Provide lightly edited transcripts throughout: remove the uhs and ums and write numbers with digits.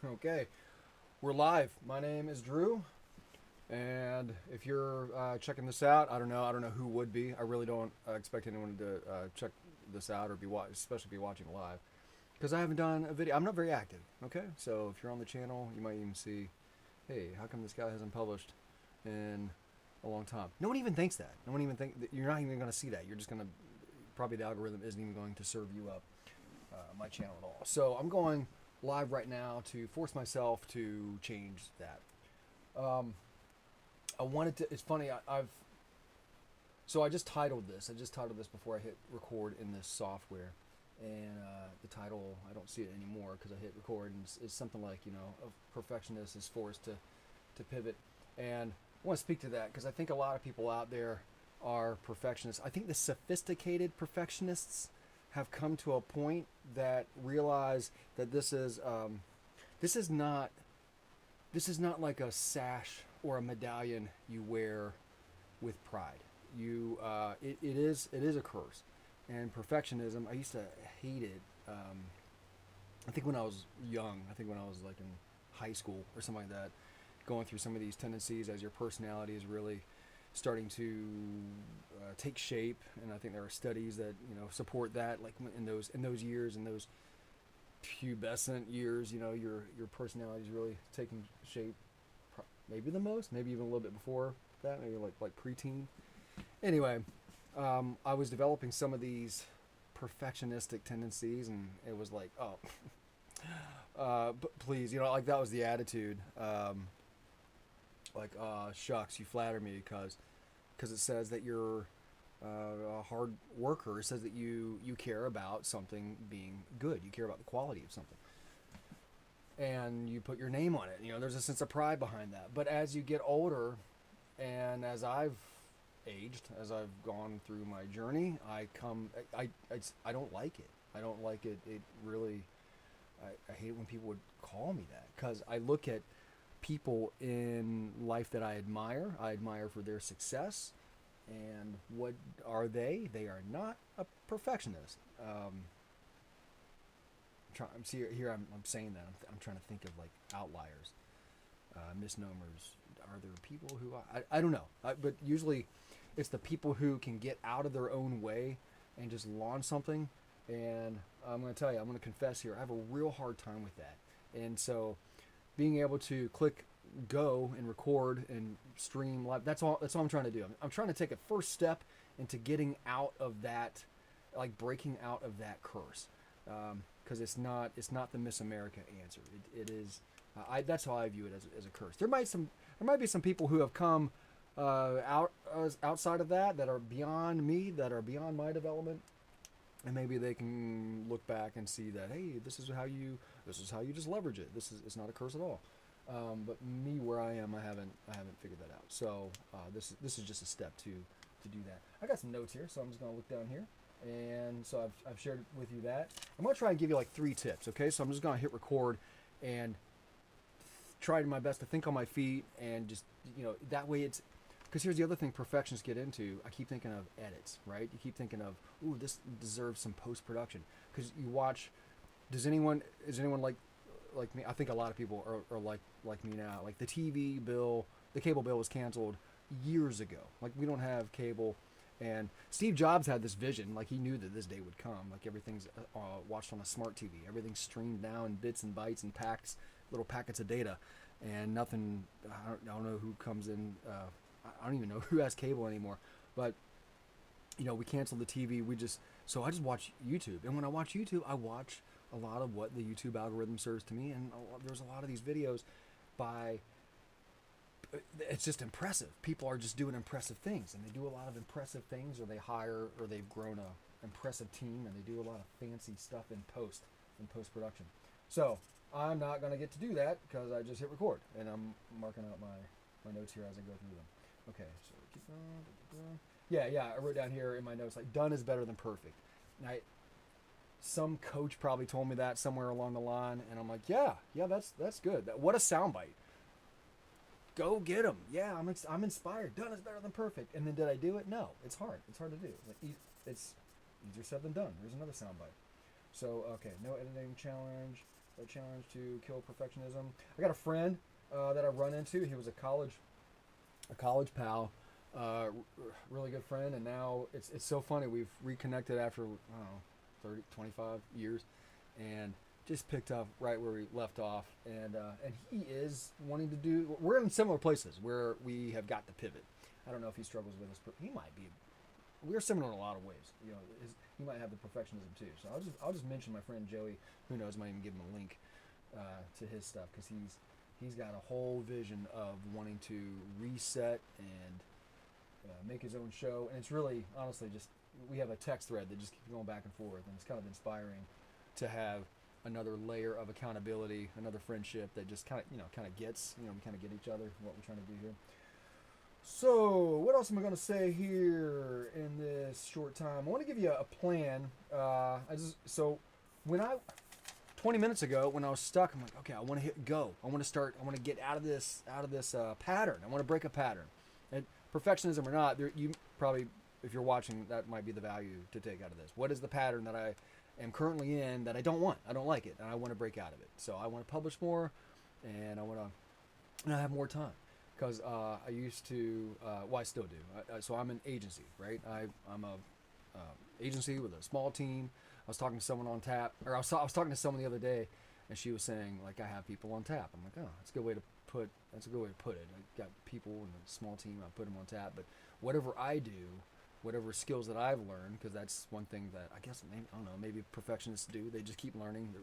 Okay, we're live. My name is Drew, and if you're checking this out, I don't know who would be. I really don't expect anyone to check this out or especially be watching live, because I haven't done a video. I'm not very active. Okay, so if you're on the channel, you might even see, hey, how come this guy hasn't published in a long time? No one even thinks that. No one even think that you're not even going to see that. You're just going to probably the algorithm isn't even going to serve you up my channel at all. So I'm going live right now to force myself to change that. Um, I wanted to. It's funny. I just titled this. I just titled this before I hit record in this software, and the title I don't see it anymore because I hit record, and it's something like a perfectionist is forced to pivot, and I want to speak to that because I think a lot of people out there are perfectionists. I think the sophisticated perfectionists have come to a point that realize that this is not like a sash or a medallion you wear with pride. It is a curse, and perfectionism. I used to hate it. I think when I was young, I think when I was like in high school or something like that, going through some of these tendencies as your personality is really starting to take shape, and I think there are studies that support that. Like in those years, in those pubescent years, your personality is really taking shape. Maybe the most, maybe even a little bit before that, maybe like preteen. Anyway, I was developing some of these perfectionistic tendencies, and it was like, oh, but please, like that was the attitude. Like, shucks, you flatter me because it says that you're a hard worker. It says that you care about something being good. You care about the quality of something, and you put your name on it. There's a sense of pride behind that. But as you get older, and as I've aged, as I've gone through my journey, I don't like it. I don't like it. It really, I hate it when people would call me that, because I look at people in life that I admire. I admire for their success. And what are they? They are not a perfectionist. I'm saying that. I'm trying to think of like outliers, misnomers. Are there people who I don't know. But usually, it's the people who can get out of their own way and just launch something. And I'm going to tell you, I'm going to confess here, I have a real hard time with that. And so, being able to click go and record and stream live, that's all I'm trying to do. I'm trying to take a first step into getting out of that, like breaking out of that curse, because it's not the Miss America answer. It is. That's how I view it, as a curse. There might be some people who have come outside of that are beyond me, that are beyond my development, and maybe they can look back and see that, hey, this is how you just leverage it. It's not a curse at all. But me, where I am, I haven't figured that out. So this is just a step to do that. I got some notes here, so I'm just gonna look down here, and so I've shared with you that. I'm gonna try and give you like 3 tips. Okay, so I'm just gonna hit record and try my best to think on my feet, and just that way it's. Because here's the other thing perfectionists get into. I keep thinking of edits, right? You keep thinking of, ooh, this deserves some post-production. Because you watch, is anyone like me? I think a lot of people are like me now. Like the TV bill, the cable bill was canceled years ago. Like we don't have cable. And Steve Jobs had this vision, like he knew that this day would come. Like everything's watched on a smart TV. Everything's streamed now in bits and bytes and little packets of data. And nothing, I don't know who comes in, I don't even know who has cable anymore, but we canceled the TV. So I just watch YouTube, and when I watch YouTube, I watch a lot of what the YouTube algorithm serves to me, and there's a lot of these videos by. It's just impressive. People are just doing impressive things, and they do a lot of impressive things, or they've grown a impressive team, and they do a lot of fancy stuff in post production. So I'm not gonna get to do that because I just hit record, and I'm marking out my notes here as I go through them. Okay, so keep going. Yeah, I wrote down here in my notes, like, done is better than perfect. And some coach probably told me that somewhere along the line, and I'm like, yeah, that's good. What a soundbite. Go get them. Yeah, I'm inspired. Done is better than perfect. And then did I do it? No, it's hard. It's hard to do. It's easier said than done. There's another soundbite. So, okay, no editing challenge. a challenge to kill perfectionism. I got a friend that I run into. He was a college pal, really good friend, and now it's so funny. We've reconnected after, I don't know, 30, 25 years, and just picked up right where we left off. And he is wanting to do. We're in similar places where we have got to pivot. I don't know if he struggles with this, but he might be. We're similar in a lot of ways. You know, he might have the perfectionism too. So I'll just mention my friend Joey. Who knows? Might even give him a link to his stuff, because he's got a whole vision of wanting to reset and make his own show. And it's really, honestly, just we have a text thread that just keeps going back and forth, and it's kind of inspiring to have another layer of accountability, another friendship that just kind of gets, we kind of get each other, what we're trying to do here. So, what else am I going to say here in this short time? I want to give you a plan. When 20 minutes ago, when I was stuck, I'm like, okay, I want to hit go. I want to get out of this pattern. I want to break a pattern. And perfectionism or not, you probably, if you're watching, that might be the value to take out of this. What is the pattern that I am currently in that I don't want? I don't like it, and I want to break out of it. So I want to publish more, and I have more time. Because I used to, I still do. So I'm an agency, right? I'm a agency with a small team. I was talking to someone on tap, or I was talking to someone the other day, and she was saying, like, I have people on tap. I'm like, oh, that's a good way to put it. I got people in a small team. I put them on tap. But whatever I do, whatever skills that I've learned, because that's one thing that I guess maybe perfectionists do. They just keep learning.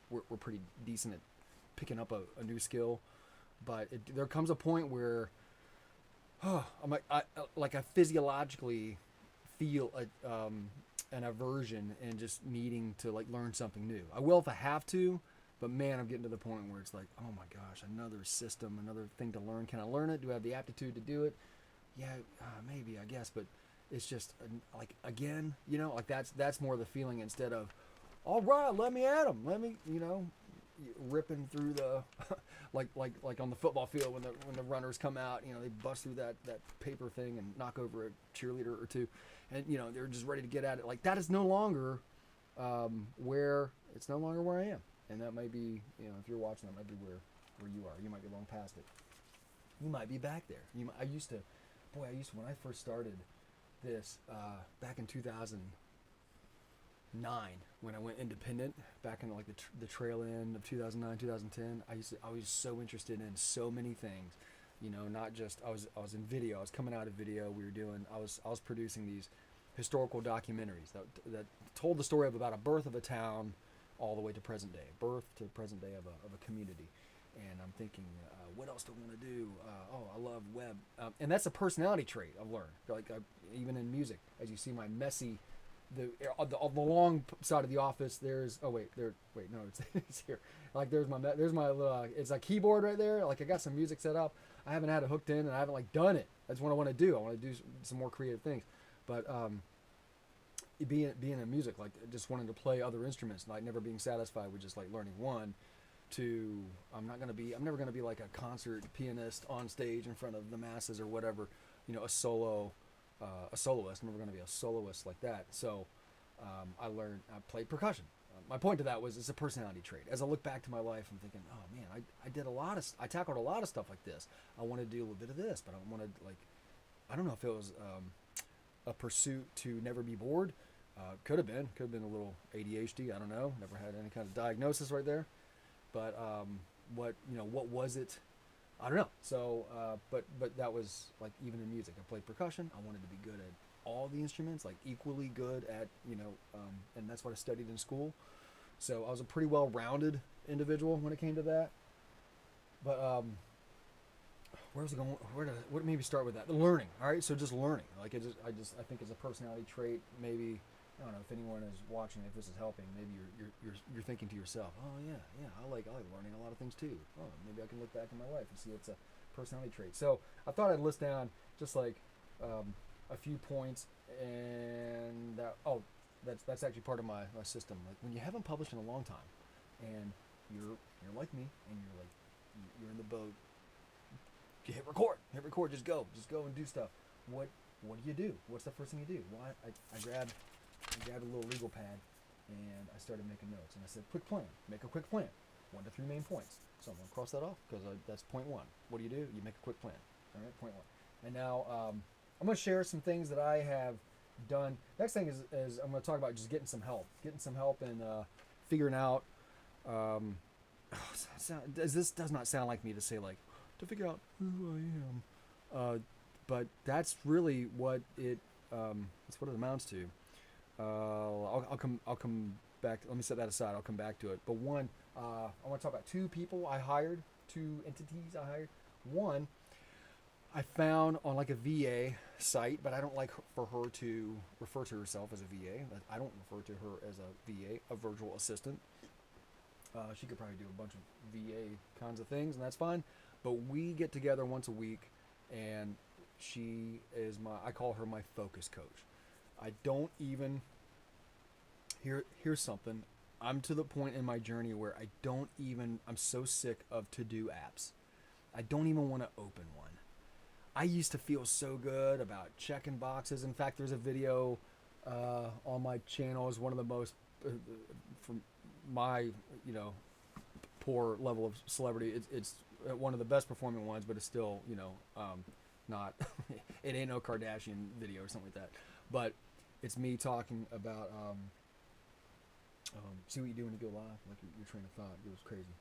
We're pretty decent at picking up a new skill. But there comes a point where, I physiologically feel an aversion and just needing to learn something new. I will if I have to, but man, I'm getting to the point where it's like, oh my gosh, another system, another thing to learn. Can I learn it? Do I have the aptitude to do it? Yeah, maybe, I guess, but it's just again, that's more the feeling instead of, all right, let me at 'em, let me, ripping through the like on the football field when the runners come out, they bust through that paper thing and knock over a cheerleader or two, and they're just ready to get at it. Like, that is no longer where I am, and that might be, if you're watching, that might be where you are. You might be long past it. You might be back there. I used to when I first started this back in 2009, when I went independent, back in the trail end of 2009, 2010, I was so interested in so many things, not just, I was in video, I was coming out of video, I was producing these historical documentaries that told the story of about a birth of a town all the way to present day, of a community. And I'm thinking, what else do I want to do? I love web. And that's a personality trait I've learned. Even in music, as you see my messy, the long side of the office, there's, it's here. There's my little, it's a keyboard right there. I got some music set up. I haven't had it hooked in, and I haven't done it. That's what I want to do. I want to do some more creative things. But being in music, just wanting to play other instruments, never being satisfied with just learning one, to I'm never gonna be like a concert pianist on stage in front of the masses or whatever, a soloist. I'm never gonna be a soloist like that. So I played percussion. My point to that was, it's a personality trait. As I look back to my life, I'm thinking, oh man, I tackled a lot of stuff like this. I want to do a little bit of this, but I wanted, I don't know if it was a pursuit to never be bored. Could have been a little ADHD. I don't know. Never had any kind of diagnosis right there. But what was it? I don't know. So, but that was even in music. I played percussion. I wanted to be good at all the instruments, equally good at and that's what I studied in school. So I was a pretty well-rounded individual when it came to that. But where was it going? What maybe start with that? The learning. All right. So just learning. I think it's a personality trait. Maybe. I don't know if anyone is watching, if this is helping. Maybe you're thinking to yourself, oh yeah, I like learning a lot of things too. Oh, maybe I can look back in my life and see it's a personality trait. So I thought I'd list down just a few points, and that's actually part of my system. When you haven't published in a long time, and you're like me, and you're in the boat, you hit record, just go and do stuff. What do you do? What's the first thing you do? Well, I grabbed a little legal pad, and I started making notes. And I said, quick plan. Make a quick plan. 1 to 3 main points. So I'm going to cross that off because that's point 1. What do? You make a quick plan. All right, point 1. And now I'm going to share some things that I have done. Next thing is I'm going to talk about just getting some help. Getting some help and figuring out. This does not sound like me to say, like, to figure out who I am. But that's really what that's what it amounts to. I'll come back. Let me set that aside. I'll come back to it. But one, I want to talk about 2 people I hired, 2 entities I hired. One, I found on like a VA site, but I don't like for her to refer to herself as a VA. I don't refer to her as a VA, a virtual assistant. She could probably do a bunch of VA kinds of things, and that's fine. But we get together once a week, and she is I call her my focus coach. I don't even, here's something. I'm to the point in my journey where I'm so sick of to-do apps. I don't even want to open one. I used to feel so good about checking boxes. In fact, there's a video on my channel. Is one of the most, from my, poor level of celebrity, it's one of the best performing ones, but it's still, not, it ain't no Kardashian video or something like that. But it's me talking about, see what you do when you go live, like your train of thought goes crazy.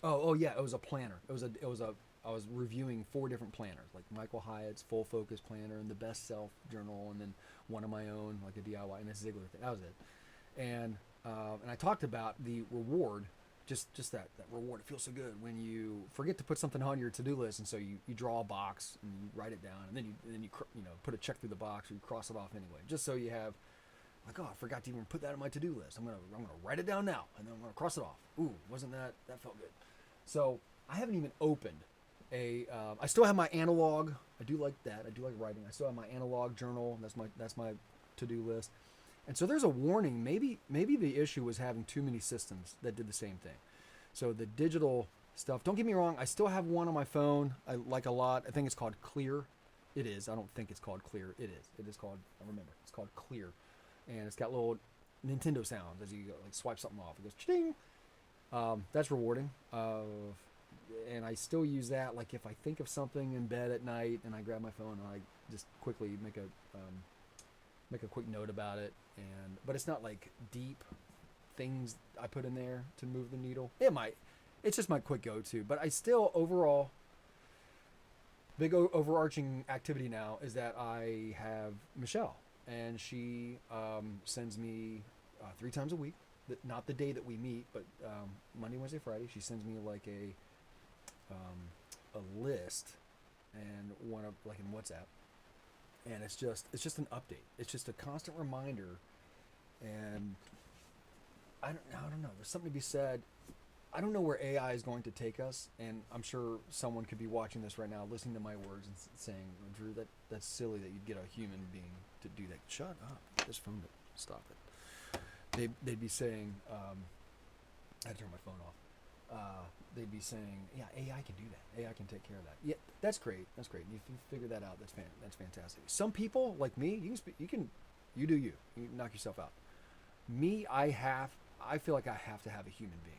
Oh yeah, it was a planner. I was reviewing 4 different planners, like Michael Hyatt's Full Focus Planner and the Best Self Journal, and then one of my own, like a DIY, and a Ziegler thing. That was it. And I talked about the reward, just that reward. It feels so good when you forget to put something on your to-do list, and so you draw a box and you write it down, and then you put a check through the box, or you cross it off anyway, just so you have, like, oh, I forgot to even put that on my to-do list. I'm gonna write it down now, and then I'm gonna cross it off. Ooh, wasn't that felt good? So I haven't even opened I still have my analog. I do like that. I do like writing. I still have my analog journal. That's my to-do list. And so there's a warning. Maybe the issue was having too many systems that did the same thing. So the digital stuff. Don't get me wrong. I still have one on my phone. I like a lot. I think it's called Clear. It is. I don't think it's called Clear. It is. It is called. I remember. It's called Clear, and it's got little Nintendo sounds as you go, like swipe something off. It goes ching. That's rewarding. And I still use that, like if I think of something in bed at night and I grab my phone and I just quickly make a quick note about it. But it's not like deep things I put in there to move the needle. It's just my quick go-to. But I still, overall, big overarching activity now is that I have Michelle, and she sends me 3 times a week. Not the day that we meet, but Monday, Wednesday, Friday. She sends me like a list, and one of, like, in WhatsApp, and it's just an update. It's just a constant reminder, and I don't know. There's something to be said. I don't know where AI is going to take us, and I'm sure someone could be watching this right now, listening to my words and saying, "Drew, that's silly that you'd get a human being to do that." Shut up! This phone, stop it. They'd be saying, I had to turn my phone off. They'd be saying, yeah, AI can do that. AI can take care of that. Yeah, that's great. That's great. If you figure that out, that's fantastic. Some people, like me, you do you. You knock yourself out. Me, I feel like I have to have a human being.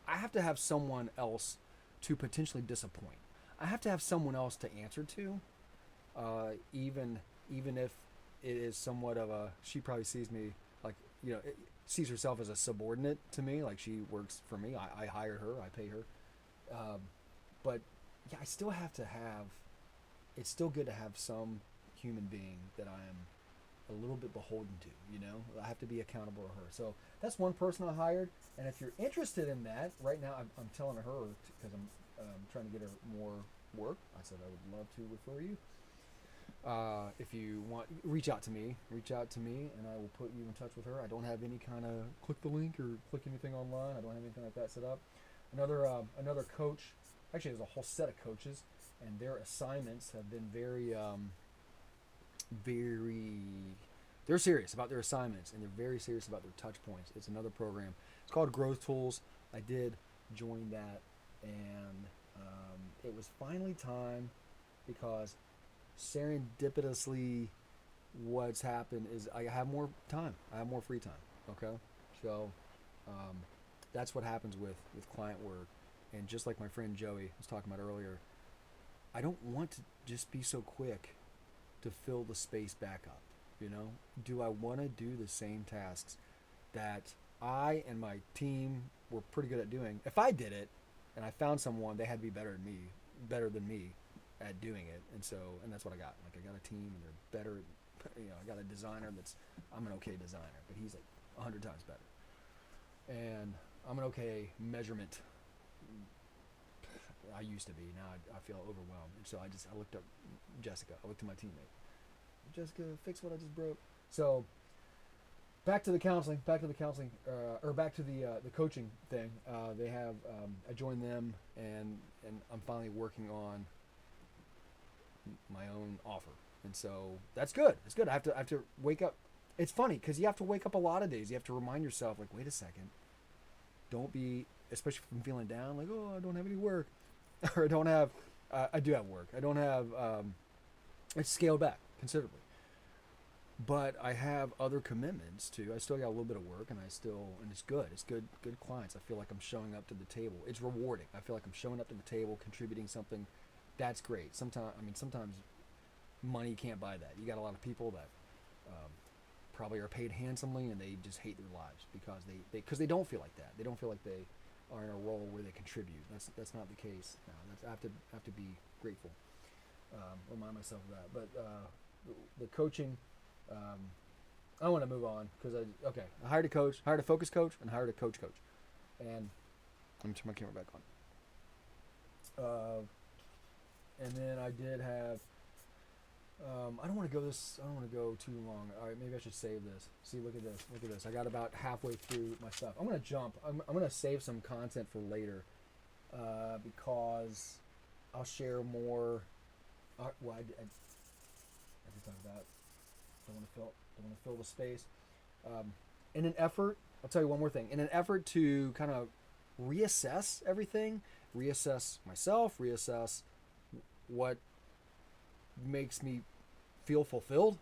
I have to have someone else to potentially disappoint. I have to have someone else to answer to, even if it is somewhat of a, she probably sees me like, sees herself as a subordinate to me, like she works for me. I hire her, I pay her. But yeah, I still have to have, it's still good to have some human being that I am a little bit beholden to, I have to be accountable to her. So that's one person I hired. And if you're interested in that, right now I'm telling her, because I'm trying to get her more work. I said I would love to refer you. If you want, reach out to me, and I will put you in touch with her. I don't have any kind of click the link or click anything online. I don't have anything like that set up. Another coach, actually there's a whole set of coaches, and their assignments have been they're serious about their assignments, and they're very serious about their touch points. It's another program. It's called Growth Tools. I did join that, and it was finally time, because serendipitously what's happened is I have more time. I have more free time. Okay, so um, that's what happens with client work. And just like my friend Joey was talking about earlier, I don't want to just be so quick to fill the space back up. You know, do I want to do the same tasks that I and my team were pretty good at doing? If I did it, and I found someone, they had to be better than me at doing it. And that's what I got. Like I got a team, and they're better. You know, I got a designer I'm an okay designer, but he's like 100 times better. And I'm an okay measurement. I used to be. Now I feel overwhelmed. And so I looked up Jessica. I looked at my teammate. Jessica, fix what I just broke. So back to the counseling, or back to the coaching thing. They have I joined them, and I'm finally working on my own offer, and so that's good. It's good. I have to wake up. It's funny because you have to wake up a lot of days. You have to remind yourself, like, wait a second, don't be, especially from feeling down, like, oh, I don't have any work, or I don't have, I do have work. I don't have. It's scaled back considerably. But I have other commitments too. I still got a little bit of work, and it's good. It's good clients. I feel like I'm showing up to the table. It's rewarding. I feel like I'm showing up to the table, contributing something. That's great. Sometimes money can't buy that. You got a lot of people that probably are paid handsomely, and they just hate their lives because they don't feel like that. They don't feel like they are in a role where they contribute. That's not the case. No, I have to be grateful. Remind myself of that. But the coaching. I want to move on because I hired a coach, hired a focus coach, and hired a coach. And let me turn my camera back on. And then I did have. I don't want to go too long. All right, maybe I should save this. See, look at this. I got about halfway through my stuff. I'm gonna jump. I'm gonna save some content for later, because I'll share more. I did talk about. Don't want to fill the space. In an effort, I'll tell you one more thing. In an effort to kind of reassess everything, reassess myself, reassess what makes me feel fulfilled,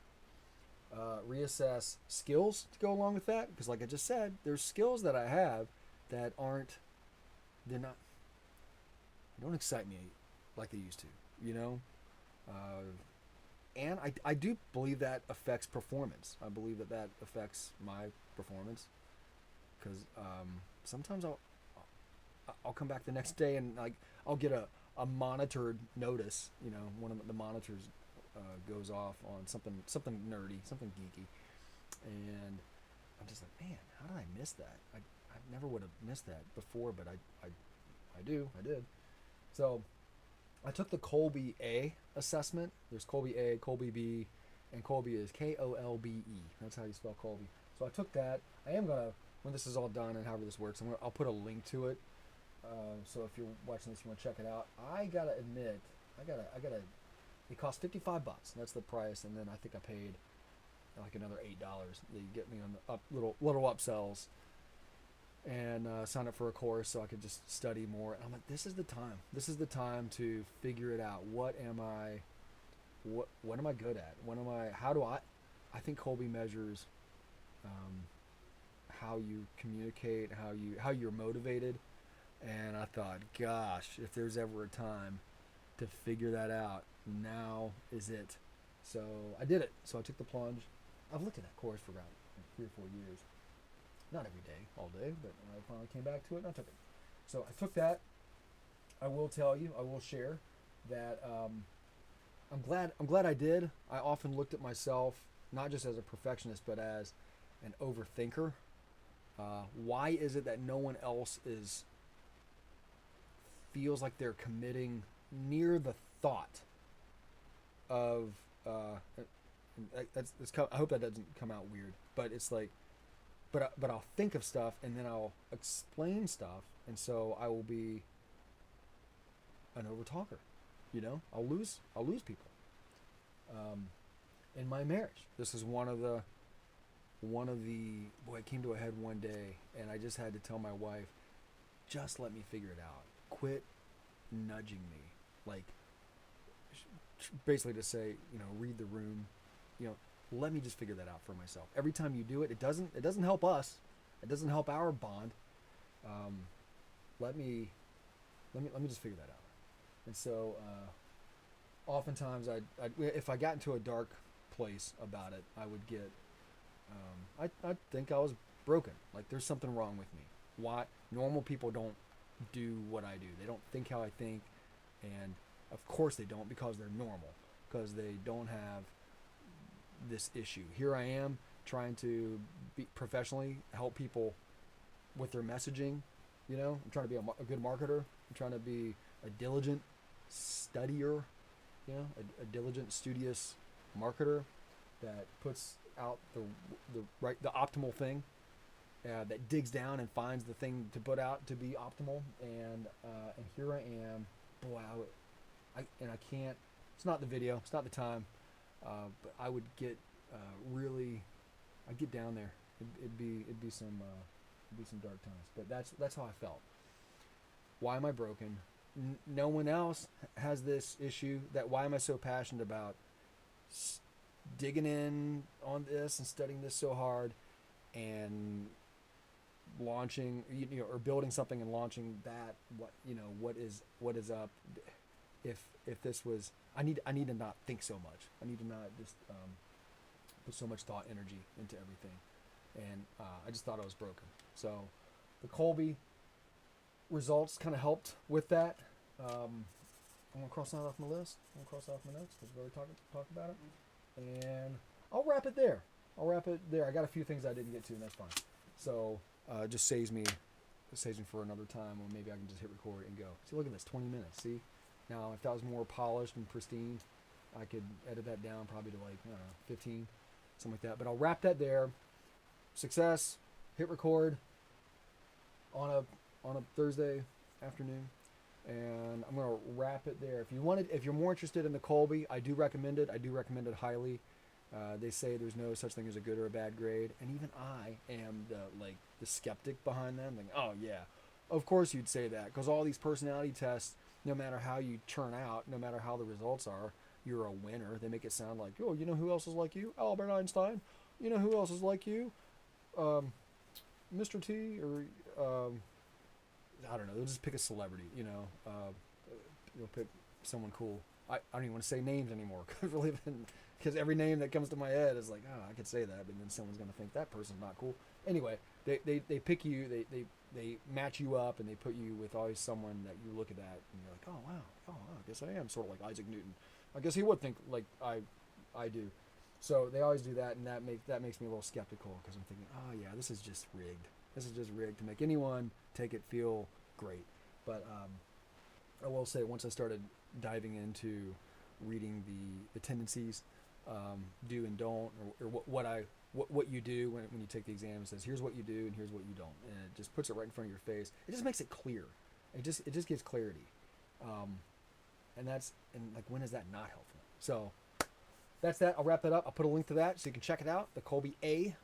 reassess skills to go along with that. Because like I just said, there's skills that I have that they don't excite me like they used to, you know? And I do believe that affects performance. I believe that affects my performance because sometimes I'll come back the next day and like I'll get a monitored notice. You know, one of the monitors goes off on something nerdy, something geeky, and I'm just like, man, how did I miss that? I never would have missed that before, but I did. So I took the Kolby A assessment. There's Kolby A, Kolby B, and Kolby is Kolbe. That's how you spell Kolby. So I took that. I am gonna, when this is all done and however this works, I'll put a link to it. So if you're watching this, you want to check it out. I gotta admit, it cost $55. That's the price, and then I think I paid like another $8. They get me on the little upsells. And sign up for a course so I could just study more. And I'm like, this is the time. This is the time to figure it out. What am I good at? I think Kolby measures how you communicate, how you're motivated. And I thought, gosh, if there's ever a time to figure that out, now is it. So I did it. So I took the plunge. I've looked at that course for about 3 or 4 years. Not every day, all day, but I finally came back to it and I took it. So I took that. I will share that I'm glad I did. I often looked at myself not just as a perfectionist, but as an overthinker. Why is it that no one else feels like they're committing near the thought of I hope that doesn't come out weird, but it's like. But I'll think of stuff and then I'll explain stuff, and so I will be an overtalker. You know, I'll lose people. In my marriage, this is one of the it came to a head one day, and I just had to tell my wife, just let me figure it out. Quit nudging me, like basically to say, you know, read the room. You know, let me just figure that out for myself. Every time you do it, it doesn't help us. It doesn't help our bond. Let me just figure that out. And so, oftentimes, if I got into a dark place about it, I would get, I think I was broken. Like there's something wrong with me. Why normal people don't do what I do? They don't think how I think, and of course they don't because they're normal, because they don't have this issue. Here I am trying to be professionally help people with their messaging. You know, I'm trying to be a good marketer. I'm trying to be a diligent studier. You know, a diligent, studious marketer that puts out the optimal thing, that digs down and finds the thing to put out to be optimal. And here I am, boy, I can't. It's not the video. It's not the time. But I would get really, I'd get down there. It'd be some dark times. But that's how I felt. Why am I broken? No one else has this issue. Why am I so passionate about digging in on this and studying this so hard and launching, or building something and launching that? What is up? If this was, I need to not think so much. I need to not just put so much thought, energy into everything. And I just thought I was broken. So the Kolby results kind of helped with that. I'm gonna cross that off my list. I'm gonna cross that off my notes because we already talked about it. And I'll wrap it there. I got a few things I didn't get to, and that's fine. So it just saves me for another time, or maybe I can just hit record and go. See, look at this, 20 minutes. See, now if that was more polished and pristine, I could edit that down probably to like, I don't know, 15, something like that. But I'll wrap that there. Success. Hit record on a Thursday afternoon, and I'm gonna wrap it there. If you're more interested in the Kolby, I do recommend it. I do recommend it highly. They say there's no such thing as a good or a bad grade, and even I am the skeptic behind them. Like, oh yeah, of course you'd say that, because all these personality tests, no matter how you turn out, no matter how the results are, you're a winner. They make it sound like, oh, you know who else is like you? Albert Einstein. You know who else is like you? Mr. T, or I don't know. They'll just pick a celebrity. You'll pick someone cool. I don't even want to say names anymore because every name that comes to my head is like, oh, I could say that, but then someone's gonna think that person's not cool. Anyway, they pick you. They match you up, and they put you with always someone that you look at that and you're like, oh wow, I guess I am sort of like Isaac Newton. I guess he would think like I do. So they always do that, and that makes me a little skeptical, because I'm thinking, oh yeah, this is just rigged. This is just rigged to make anyone take it feel great. But I will say, once I started diving into reading the tendencies, do and don't, or what you do when you take the exam, it says here's what you do and here's what you don't, and it just puts it right in front of your face. It just makes it clear. It just gives clarity. And when is that not helpful? So that's that. I'll wrap that up. I'll put a link to that so you can check it out, the Kolby A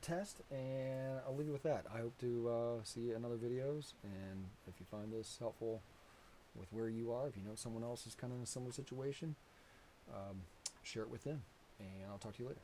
test, and I'll leave you with that. I hope to see you in other videos, and if you find this helpful with where you are, if you know someone else is kind of in a similar situation, share it with them, and I'll talk to you later.